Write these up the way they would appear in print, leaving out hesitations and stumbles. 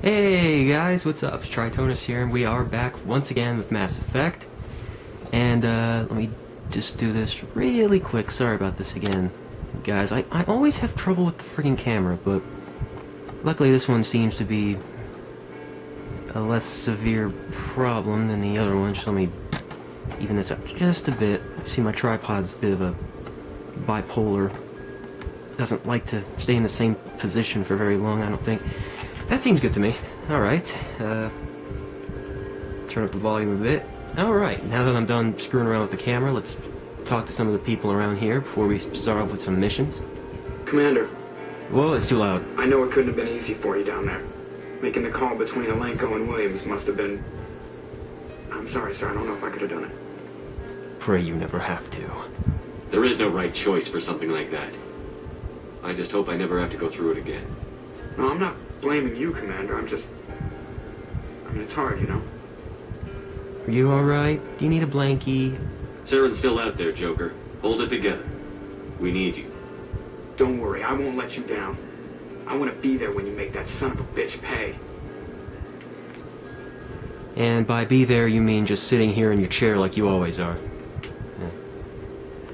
Hey guys, what's up? Tritonus here, and we are back once again with Mass Effect. And let me just do this really quick. Sorry about this again, guys. I always have trouble with the freaking camera, but luckily this one seems to be a less severe problem than the other one. Just let me even this up just a bit. See, my tripod's a bit of a bipolar. Doesn't like to stay in the same position for very long, I don't think. That seems good to me. Alright, turn up the volume a bit. Alright, now that I'm done screwing around with the camera, let's talk to some of the people around here before we start off with some missions. Commander. Whoa, it's too loud. I know it couldn't have been easy for you down there. Making the call between Alenko and Williams must have been... I'm sorry, sir, I don't know if I could have done it. Pray you never have to. There is no right choice for something like that. I just hope I never have to go through it again. No, I'm not blaming you, Commander. I mean, it's hard, you know? Are you alright? Do you need a blankie? Saren's still out there, Joker. Hold it together. We need you. Don't worry, I won't let you down. I want to be there when you make that son of a bitch pay. And by be there, you mean just sitting here in your chair like you always are.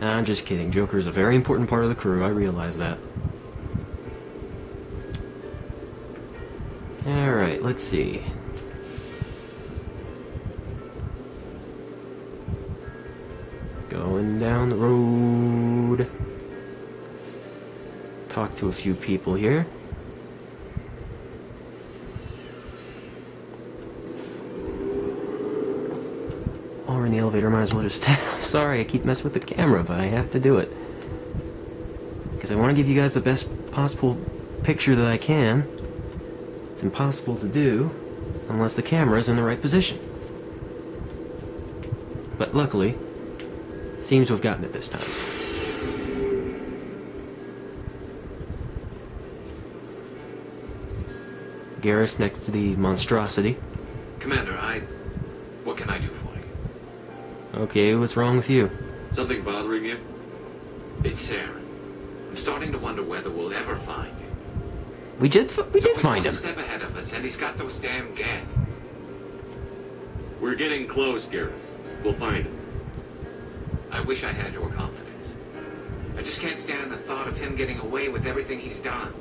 I'm just kidding. Joker's a very important part of the crew. I realize that. Alright, let's see. Going down the road. Talk to a few people here. While we're in the elevator, might as well just... Sorry, I keep messing with the camera, but I have to do it. Because I want to give you guys the best possible picture that I can. It's impossible to do unless the camera's in the right position. But luckily, it seems to have gotten it this time. Garrus next to the monstrosity. Commander, what can I do for you? Okay, what's wrong with you? Something bothering you? It's Saren. I'm starting to wonder whether we'll ever find him. We did find him. He's a step ahead of us, and he's got those damn geth. We're getting close, Garrus. We'll find him. I wish I had your confidence. I just can't stand the thought of him getting away with everything he's done.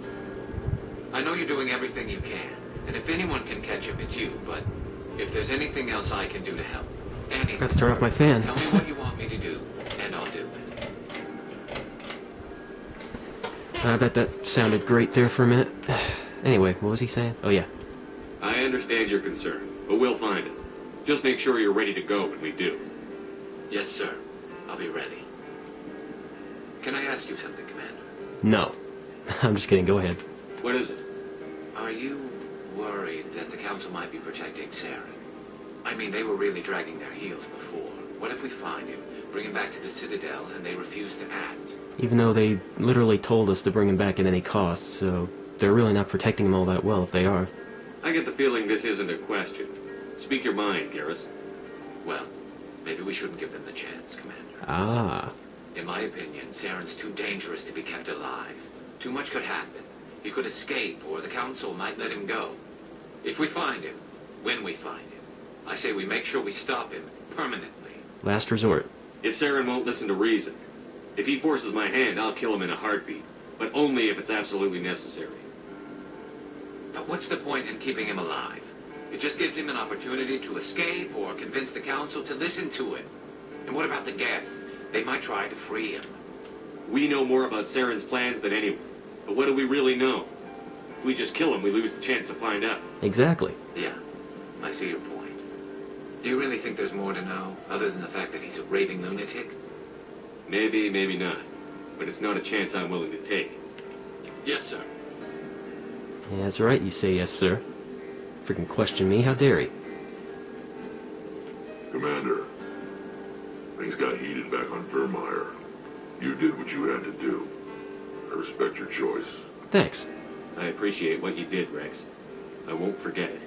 I know you're doing everything you can, and if anyone can catch him, it's you, but if there's anything else I can do to help, anything... Forgot to turn off my fan. Tell me what you want me to do, and I'll do it. I bet that sounded great there for a minute. Anyway, what was he saying? Oh, yeah. I understand your concern, but we'll find him. Just make sure you're ready to go when we do. Yes, sir. I'll be ready. Can I ask you something, Commander? No. I'm just kidding. Go ahead. What is it? Are you worried that the Council might be protecting Saren? I mean, they were really dragging their heels before. What if we find him, bring him back to the Citadel, and they refuse to act? Even though they literally told us to bring him back at any cost, so they're really not protecting him all that well if they are. I get the feeling this isn't a question. Speak your mind, Garrus. Well, maybe we shouldn't give them the chance, Commander. Ah. In my opinion, Saren's too dangerous to be kept alive. Too much could happen. He could escape, or the Council might let him go. If we find him, when we find him, I say we make sure we stop him permanently. Last resort. If Saren won't listen to reason, if he forces my hand, I'll kill him in a heartbeat, but only if it's absolutely necessary. But what's the point in keeping him alive? It just gives him an opportunity to escape or convince the Council to listen to him. And what about the geth? They might try to free him. We know more about Saren's plans than anyone, but what do we really know? If we just kill him, we lose the chance to find out. Exactly. Yeah, I see your point. Do you really think there's more to know, other than the fact that he's a raving lunatic? Maybe, maybe not. But it's not a chance I'm willing to take. Yes, sir. Yeah, that's right, you say yes, sir. Freaking question me, how dare he? Commander, things got heated back on Virmire. You did what you had to do. I respect your choice. Thanks. I appreciate what you did, Rex. I won't forget it.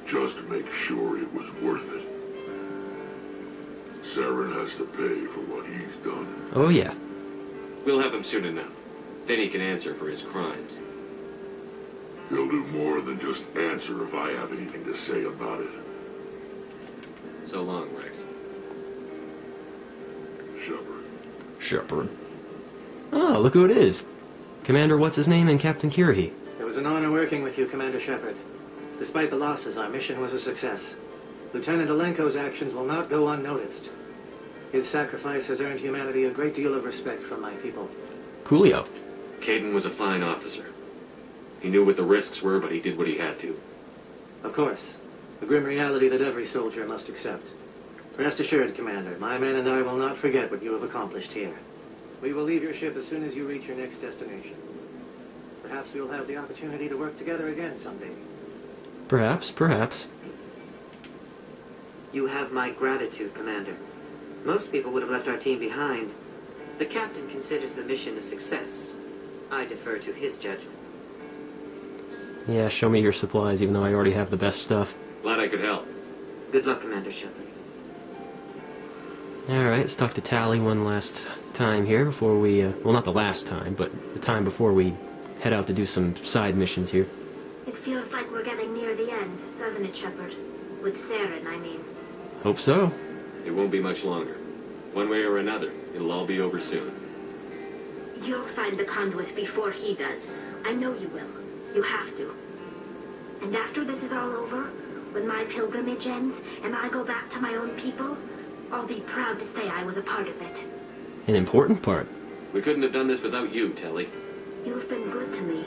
Just make sure it was worth it. Saren has to pay for what he's done. Oh, yeah. We'll have him soon enough. Then he can answer for his crimes. He'll do more than just answer if I have anything to say about it. So long, Rex. Shepard. Shepard. Oh, look who it is. Commander What's-His-Name and Captain Kirrahe. It was an honor working with you, Commander Shepard. Despite the losses, our mission was a success. Lieutenant Alenko's actions will not go unnoticed. His sacrifice has earned humanity a great deal of respect from my people. Coolio. Kaidan was a fine officer. He knew what the risks were, but he did what he had to. Of course, a grim reality that every soldier must accept. Rest assured, Commander, my men and I will not forget what you have accomplished here. We will leave your ship as soon as you reach your next destination. Perhaps we'll have the opportunity to work together again someday. Perhaps, perhaps. You have my gratitude, Commander. Most people would have left our team behind. The captain considers the mission a success. I defer to his judgment. Yeah, show me your supplies, even though I already have the best stuff. Glad I could help. Good luck, Commander Shepard. Alright, let's talk to Tali one last time here before we, well, not the last time, but the time before we head out to do some side missions here. It feels like we're getting near the end, doesn't it, Shepard? With Saren, I mean. Hope so. It won't be much longer. One way or another, it'll all be over soon. You'll find the conduit before he does. I know you will. You have to. And after this is all over, when my pilgrimage ends and I go back to my own people, I'll be proud to say I was a part of it. An important part. We couldn't have done this without you, Telly. You've been good to me.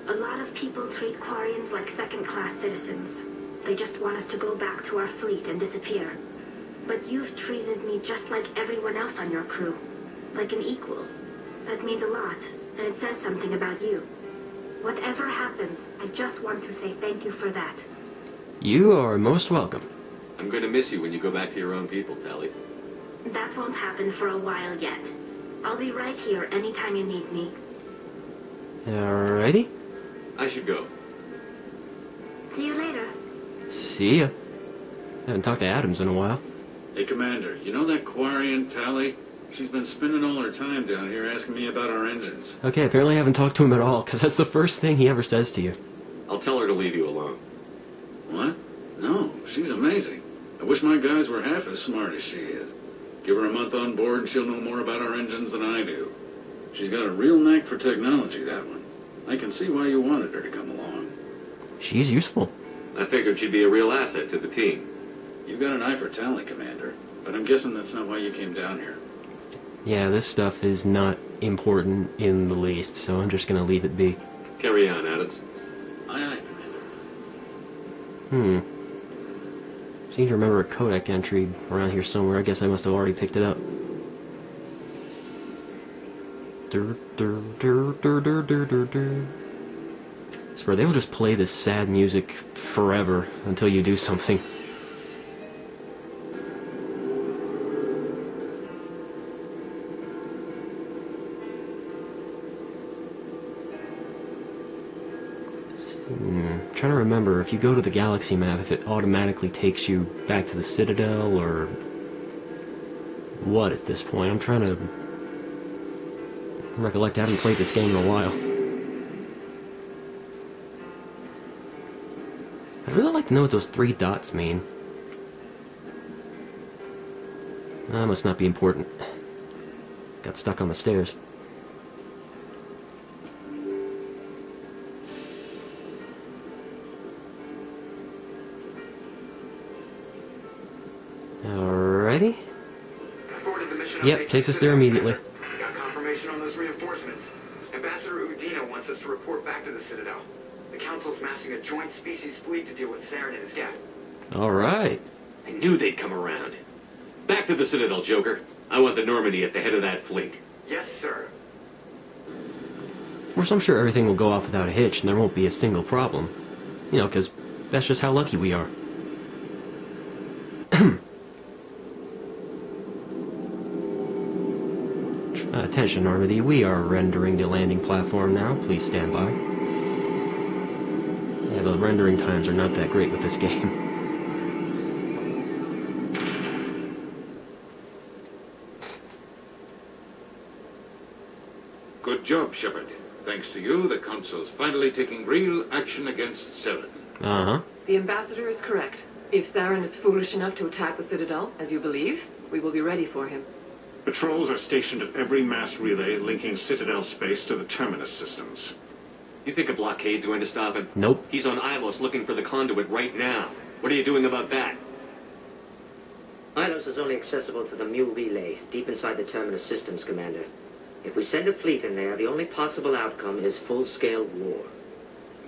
A lot of people treat Quarians like second-class citizens. They just want us to go back to our fleet and disappear. But you've treated me just like everyone else on your crew. Like an equal. That means a lot, and it says something about you. Whatever happens, I just want to say thank you for that. You are most welcome. I'm going to miss you when you go back to your own people, Telly. That won't happen for a while yet. I'll be right here anytime you need me. Alrighty. I should go. See you later. See ya. Haven't talked to Adams in a while. Hey, Commander, you know that Quarian, Tali? She's been spending all her time down here asking me about our engines. Okay, apparently I haven't talked to him at all, because that's the first thing he ever says to you. I'll tell her to leave you alone. What? No, she's amazing. I wish my guys were half as smart as she is. Give her a month on board and she'll know more about our engines than I do. She's got a real knack for technology, that one. I can see why you wanted her to come along. She's useful. I figured she'd be a real asset to the team. You've got an eye for talent, Commander, but I'm guessing that's not why you came down here. Yeah, this stuff is not important in the least, so I'm just gonna leave it be. Carry on, Adams. Aye, aye, Commander. Seem to remember a codec entry around here somewhere. I guess I must have already picked it up. I swear, they will just play this sad music forever until you do something. Trying to remember, if you go to the galaxy map, if it automatically takes you back to the Citadel, or what at this point. I'm trying to recollect. I haven't played this game in a while. I'd really like to know what those 3 dots mean. That must not be important. Got stuck on the stairs. Alrighty. Yep, takes us there immediately. Got confirmation on those reinforcements. Ambassador Udina wants us to report back to the Citadel. The Council's massing a joint species fleet to deal with Saren and his geth. Alright. I knew they'd come around. Back to the Citadel, Joker. I want the Normandy at the head of that fleet. Yes, sir. Of course, I'm sure everything will go off without a hitch, and there won't be a single problem. You know, because that's just how lucky we are. Attention, Normandy. We are rendering the landing platform now. Please stand by. Yeah, the rendering times are not that great with this game. Good job, Shepard. Thanks to you, the Council's finally taking real action against Saren. Uh-huh. The Ambassador is correct. If Saren is foolish enough to attack the Citadel, as you believe, we will be ready for him. Patrols are stationed at every mass relay linking Citadel space to the terminus systems. You think a blockade's going to stop him? Nope. He's on Ilos looking for the conduit right now. What are you doing about that? Ilos is only accessible to the Mule relay, deep inside the terminus systems, Commander. If we send a fleet in there, the only possible outcome is full-scale war.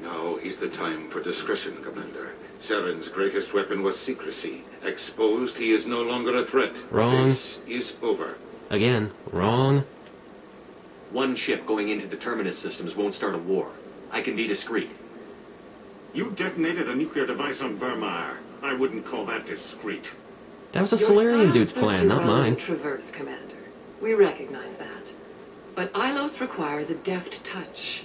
Now is the time for discretion, Commander. Saren's greatest weapon was secrecy. Exposed, he is no longer a threat. Wrong. This is over. Again, wrong. One ship going into the terminus systems won't start a war. I can be discreet. You detonated a nuclear device on Virmire. I wouldn't call that discreet. That was a Solarian dude's plan, not mine. Traverse, Commander. We recognize that. But Ilos requires a deft touch.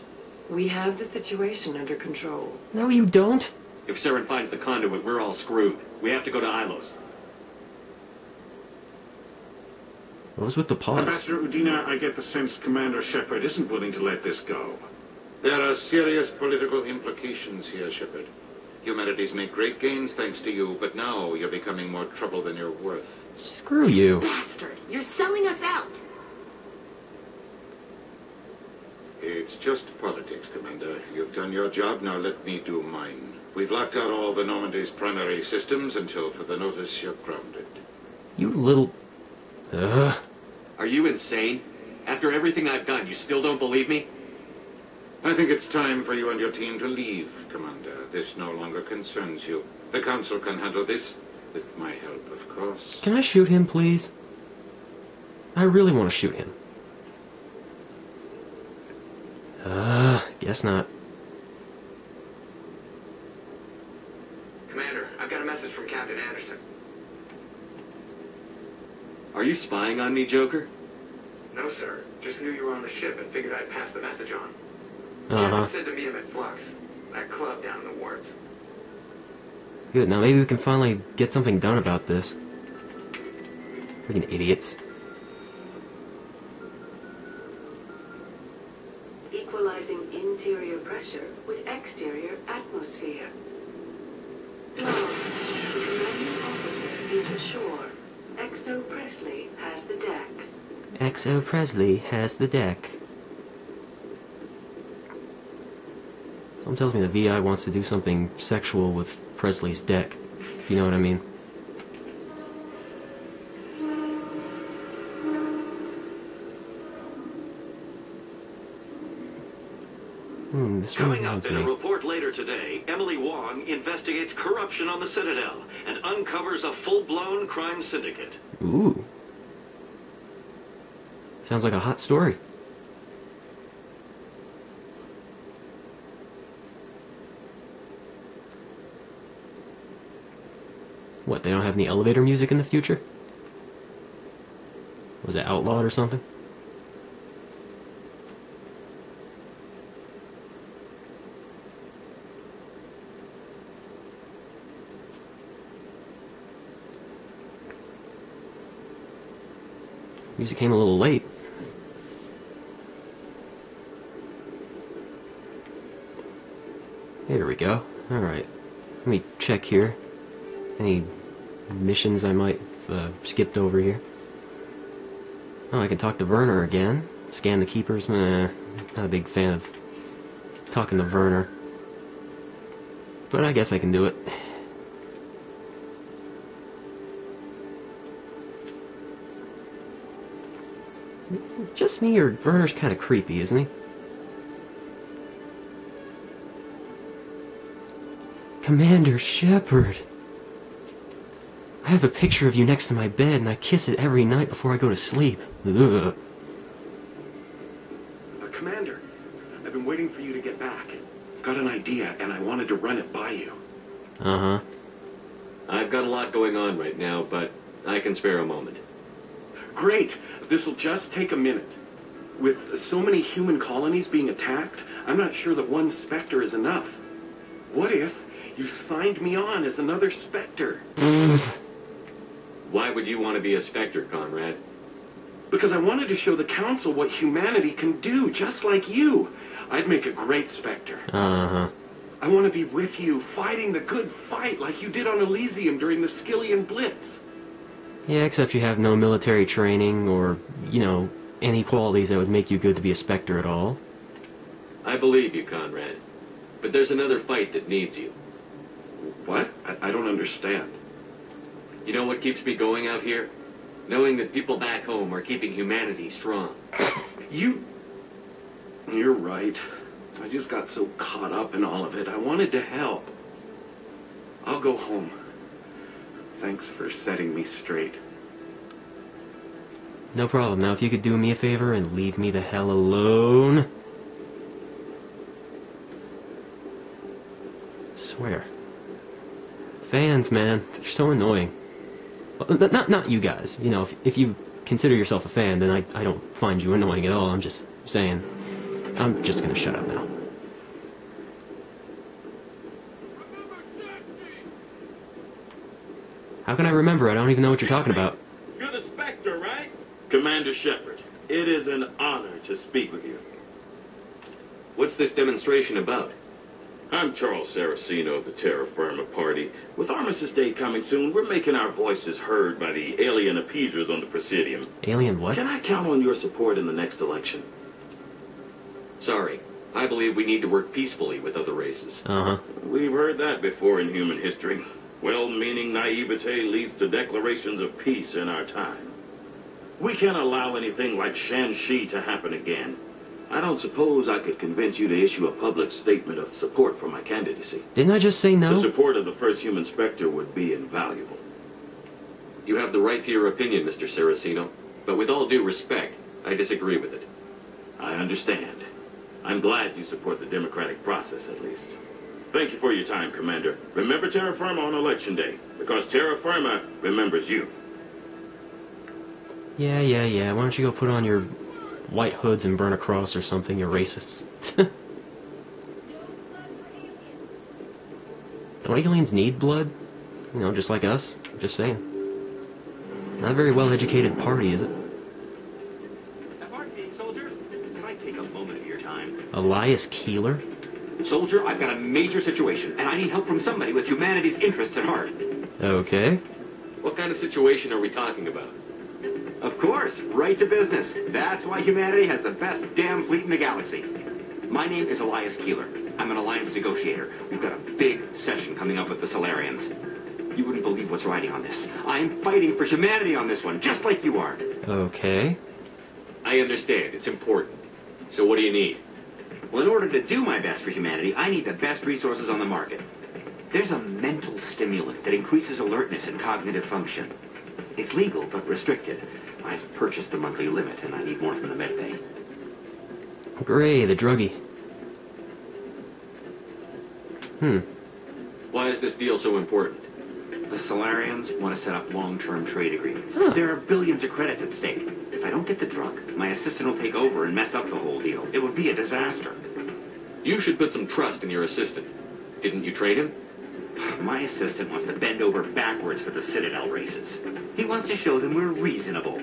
We have the situation under control. No, you don't. If Saren finds the conduit, we're all screwed. We have to go to Ilos. What was with the pause? Ambassador Udina, I get the sense Commander Shepard isn't willing to let this go. There are serious political implications here, Shepard. Humanity's made great gains thanks to you, but now you're becoming more trouble than you're worth. Screw you. Bastard! You're selling us out! It's just politics, Commander. You've done your job, now let me do mine. We've locked out all the Normandy's primary systems until further notice you're grounded. You little... Ugh. Are you insane? After everything I've done, you still don't believe me? I think it's time for you and your team to leave, Commander. This no longer concerns you. The Council can handle this, with my help, of course. Can I shoot him, please? I really want to shoot him. Guess not. Commander, I've got a message from Captain Anderson. Are you spying on me, Joker? No, sir. Just knew you were on the ship and figured I'd pass the message on. Uh-huh. Captain said to meet him at Flux, that club down in the wards. Good, now maybe we can finally get something done about this. Freaking idiots. Equalizing interior pressure with exterior atmosphere. Log. The commanding officer is ashore. XO Presley has the deck. XO Presley has the deck. Something tells me the VI wants to do something sexual with Presley's deck, if you know what I mean. This Coming up reminds in a me. report later today, Emily Wong investigates corruption on the Citadel and uncovers a full-blown crime syndicate. Ooh. Sounds like a hot story. What, they don't have any elevator music in the future? Was it outlawed or something? Music came a little late. There we go. Alright. Let me check here. Any missions I might have skipped over here. Oh, I can talk to Virmire again. Scan the keepers. Meh, not a big fan of talking to Virmire. But I guess I can do it. Is it just me, or Virmire's kind of creepy, isn't he? Commander Shepard. I have a picture of you next to my bed, and I kiss it every night before I go to sleep. Ugh. Commander, I've been waiting for you to get back. I've got an idea, and I wanted to run it by you. Uh-huh. I've got a lot going on right now, but I can spare a moment. Great. This'll just take a minute. With so many human colonies being attacked, I'm not sure that one Spectre is enough. What if you signed me on as another Spectre? Why would you want to be a Spectre, Conrad? Because I wanted to show the Council what humanity can do, just like you. I'd make a great Spectre. Uh-huh. I want to be with you, fighting the good fight like you did on Elysium during the Skillian Blitz. Yeah, except you have no military training or, you know, any qualities that would make you good to be a Spectre at all. I believe you, Conrad. But there's another fight that needs you. What? I don't understand. You know what keeps me going out here? Knowing that people back home are keeping humanity strong. You're right. I just got so caught up in all of it. I wanted to help. I'll go home. Thanks for setting me straight. No problem. Now, if you could do me a favor and leave me the hell alone. Swear. Fans, man. They're so annoying. Well, not you guys. You know, if you consider yourself a fan, then I don't find you annoying at all. I'm just saying. I'm just gonna shut up now. How can I remember? I don't even know what you're talking about. You're the Spectre, right? Commander Shepard, it is an honor to speak with you. What's this demonstration about? I'm Charles Saraceno of the Terra Firma Party. With Armistice Day coming soon, we're making our voices heard by the alien appeasers on the Presidium. Alien what? Can I count on your support in the next election? Sorry. I believe we need to work peacefully with other races. Uh-huh. We've heard that before in human history. Well-meaning naivete leads to declarations of peace in our time. We can't allow anything like Shanxi to happen again. I don't suppose I could convince you to issue a public statement of support for my candidacy. Didn't I just say no? The support of the first human Spectre would be invaluable. You have the right to your opinion, Mr. Saraceno. But with all due respect, I disagree with it. I understand. I'm glad you support the democratic process, at least. Thank you for your time, Commander. Remember Terra Firma on Election Day, because Terra Firma remembers you. Yeah. Why don't you go put on your white hoods and burn a cross or something, you racists. Don't aliens need blood? You know, just like us. Just saying. Not a very well-educated party, is it? Soldier, can I take a moment of your time? Elias Keeler? Soldier, I've got a major situation, and I need help from somebody with humanity's interests at heart. Okay. What kind of situation are we talking about? Of course, right to business. That's why humanity has the best damn fleet in the galaxy. My name is Elias Keeler. I'm an alliance negotiator. We've got a big session coming up with the Solarians. You wouldn't believe what's riding on this. I'm fighting for humanity on this one, just like you are. Okay. I understand. It's important. So what do you need? Well, in order to do my best for humanity, I need the best resources on the market. There's a mental stimulant that increases alertness and cognitive function. It's legal, but restricted. I've purchased the monthly limit, and I need more from the medbay. Great, the druggie. Why is this deal so important? The Solarians want to set up long-term trade agreements. Huh. There are billions of credits at stake. If I don't get the drug, my assistant will take over and mess up the whole deal. It would be a disaster. You should put some trust in your assistant. Didn't you train him? My assistant wants to bend over backwards for the Citadel races. He wants to show them we're reasonable.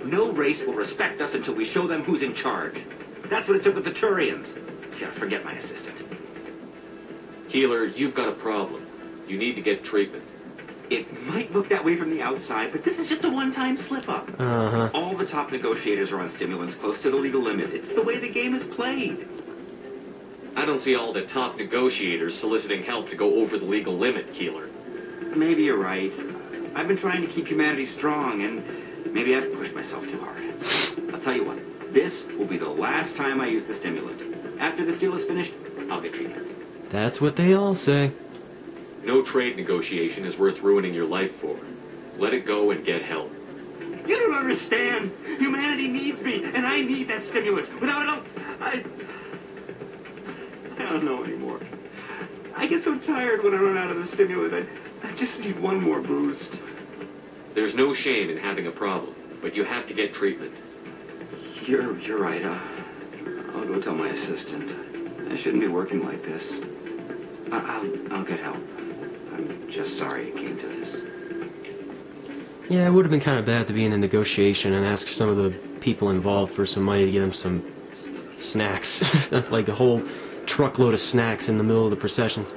No race will respect us until we show them who's in charge. That's what it took with the Turians. Yeah, forget my assistant. Keeler, you've got a problem. You need to get treatment. It might look that way from the outside, but this is just a one-time slip-up. Uh-huh. All the top negotiators are on stimulants close to the legal limit. It's the way the game is played. I don't see all the top negotiators soliciting help to go over the legal limit, Keeler. Maybe you're right. I've been trying to keep humanity strong, and maybe I've pushed myself too hard. I'll tell you what. This will be the last time I use the stimulant. After this deal is finished, I'll get treatment. That's what they all say. No trade negotiation is worth ruining your life for. Let it go and get help. You don't understand. Humanity needs me, and I need that stimulant. Without it, I don't know anymore. I get so tired when I run out of the stimulant. I just need one more boost. There's no shame in having a problem, but you have to get treatment. You're right. I'll go tell my assistant. I shouldn't be working like this. I'll get help. I'm just sorry it came to this. Yeah, it would have been kind of bad to be in a negotiation and ask some of the people involved for some money to get them some snacks. Like a whole truckload of snacks in the middle of the processions.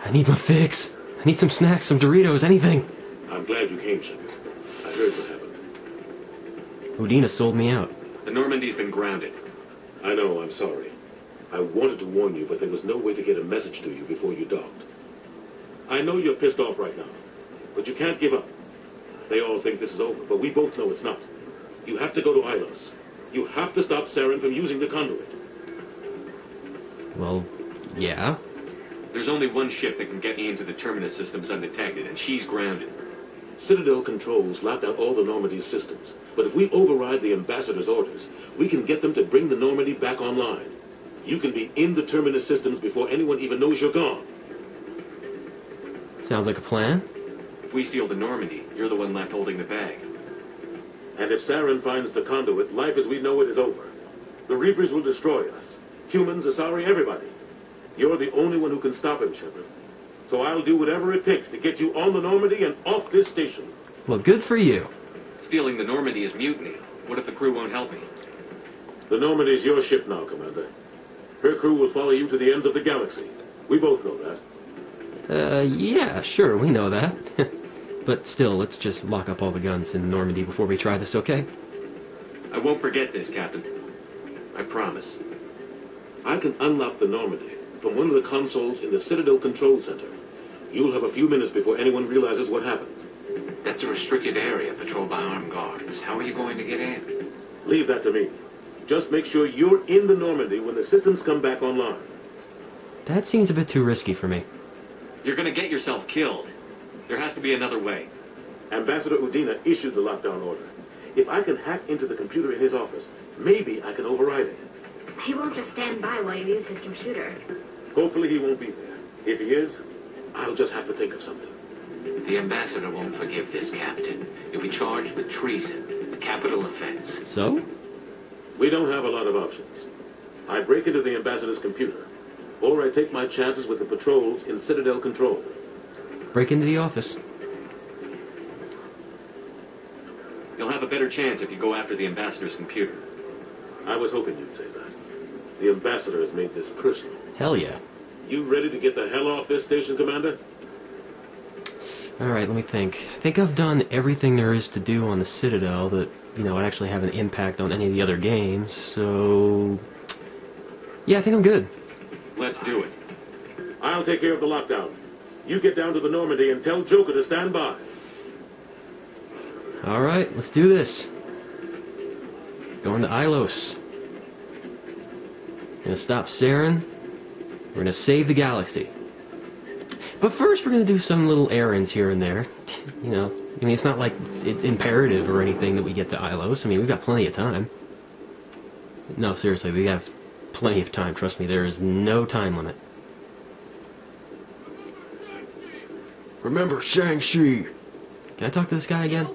I need my fix. I need some snacks, some Doritos, anything. I'm glad you came, Shepard. I heard what happened. Udina sold me out. The Normandy's been grounded. I know, I'm sorry. I wanted to warn you, but there was no way to get a message to you before you docked. I know you're pissed off right now, but you can't give up. They all think this is over, but we both know it's not. You have to go to Ilos. You have to stop Saren from using the conduit. Well, yeah. There's only one ship that can get me into the Terminus systems undetected, and she's grounded. Citadel controls locked out all the Normandy's systems, but if we override the Ambassador's orders, we can get them to bring the Normandy back online. You can be in the Terminus systems before anyone even knows you're gone. Sounds like a plan. If we steal the Normandy, you're the one left holding the bag. And if Saren finds the conduit, life as we know it is over. The Reapers will destroy us. Humans, Asari, everybody. You're the only one who can stop him, Shepard. So I'll do whatever it takes to get you on the Normandy and off this station. Well, good for you. Stealing the Normandy is mutiny. What if the crew won't help me? The Normandy's your ship now, Commander. Her crew will follow you to the ends of the galaxy. We both know that. Yeah, sure, we know that. But still, let's just lock up all the guns in Normandy before we try this, okay? I won't forget this, Captain. I promise. I can unlock the Normandy from one of the consoles in the Citadel Control Center. You'll have a few minutes before anyone realizes what happened. That's a restricted area patrolled by armed guards. How are you going to get in? Leave that to me. Just make sure you're in the Normandy when the systems come back online. That seems a bit too risky for me. You're gonna get yourself killed. There has to be another way. Ambassador Udina issued the lockdown order. If I can hack into the computer in his office, maybe I can override it. He won't just stand by while you use his computer. Hopefully he won't be there. If he is, I'll just have to think of something. The ambassador won't forgive this, Captain. You'll be charged with treason, a capital offense. So? We don't have a lot of options. I break into the ambassador's computer, or I take my chances with the patrols in Citadel Control. Break into the office. You'll have a better chance if you go after the ambassador's computer. I was hoping you'd say that. The ambassador has made this personal. Hell yeah. You ready to get the hell off this station, Commander? Alright, let me think. I think I've done everything there is to do on the Citadel that, you know, would actually have an impact on any of the other games, so... yeah, I think I'm good. Let's do it. I'll take care of the lockdown. You get down to the Normandy and tell Joker to stand by. Alright, let's do this. Going to Ilos. Gonna stop Saren. We're gonna save the galaxy. But first we're gonna do some little errands here and there. You know, I mean, it's not like it's imperative or anything that we get to Ilos. I mean, we've got plenty of time. No, seriously, we have plenty of time. Trust me, there is no time limit. Remember Shang-Chi. Can I talk to this guy again?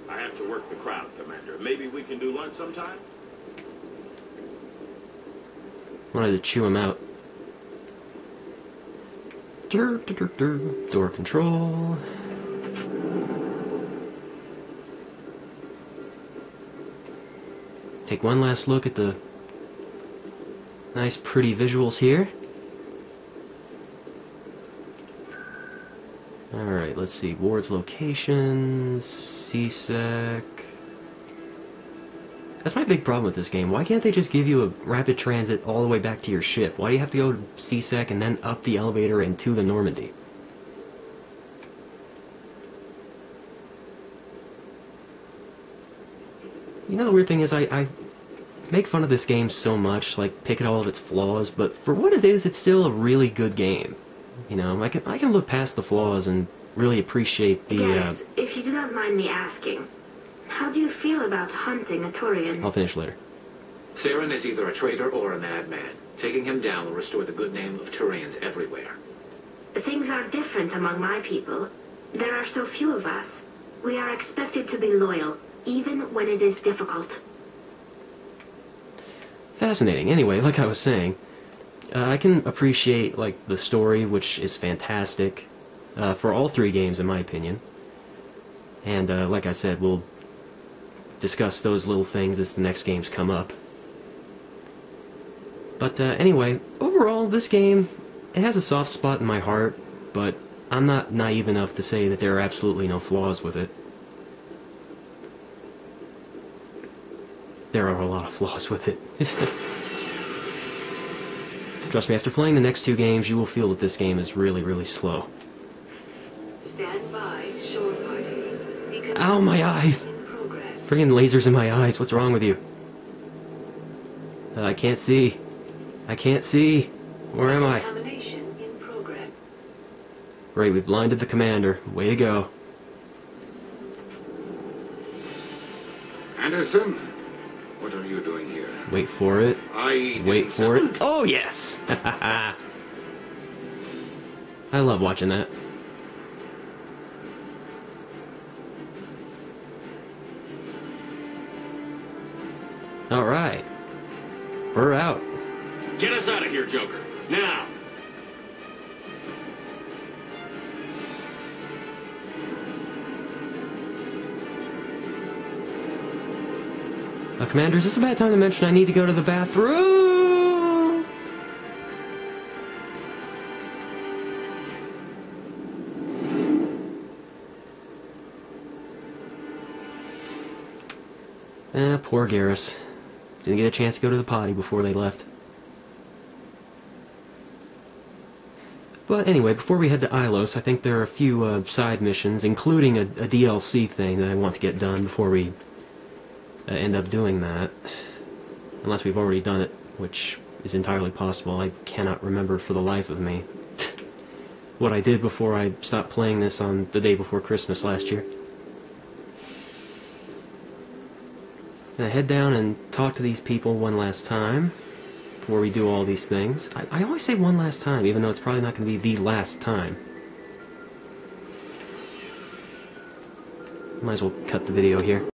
I have to work the crowd, Commander. Maybe we can do lunch sometime? Wanted to chew him out. Door control. Take one last look at the nice pretty visuals here. Alright, let's see. Ward's locations, CSEC. That's my big problem with this game. Why can't they just give you a rapid transit all the way back to your ship? Why do you have to go to CSEC and then up the elevator and to the Normandy? You know, the weird thing is I make fun of this game so much, like pick at all of its flaws, but for what it is, it's still a really good game. You know, I can look past the flaws and really appreciate the... Guys, if you do not mind me asking, how do you feel about hunting a Turian? I'll finish later. Saren is either a traitor or a madman. Taking him down will restore the good name of Turians everywhere. Things are different among my people. There are so few of us. We are expected to be loyal, even when it is difficult. Fascinating. Anyway, like I was saying, I can appreciate like the story, which is fantastic for all three games, in my opinion. And like I said, we'll discuss those little things as the next games come up. But anyway, overall, this game, it has a soft spot in my heart, but I'm not naive enough to say that there are absolutely no flaws with it. There are a lot of flaws with it. Trust me, after playing the next 2 games, you will feel that this game is really, really slow. Stand by, shore party. Ow, my eyes! Friggin' lasers in my eyes, what's wrong with you? I can't see. I can't see. Where am I? Great, we've blinded the commander. Way to go. Anderson, what are you doing here? Wait for it. Wait for it. Oh, yes! I love watching that. Alright. We're out. Get us out of here, Joker. Now! Commander, is this a bad time to mention I need to go to the bathroom? Poor Garrus. Didn't get a chance to go to the potty before they left. But anyway, before we head to Ilos, I think there are a few side missions, including a DLC thing that I want to get done before we end up doing that. Unless we've already done it, which is entirely possible. I cannot remember for the life of me what I did before I stopped playing this on the day before Christmas last year. Gonna head down and talk to these people one last time before we do all these things. I always say one last time, even though it's probably not going to be the last time. Might as well cut the video here.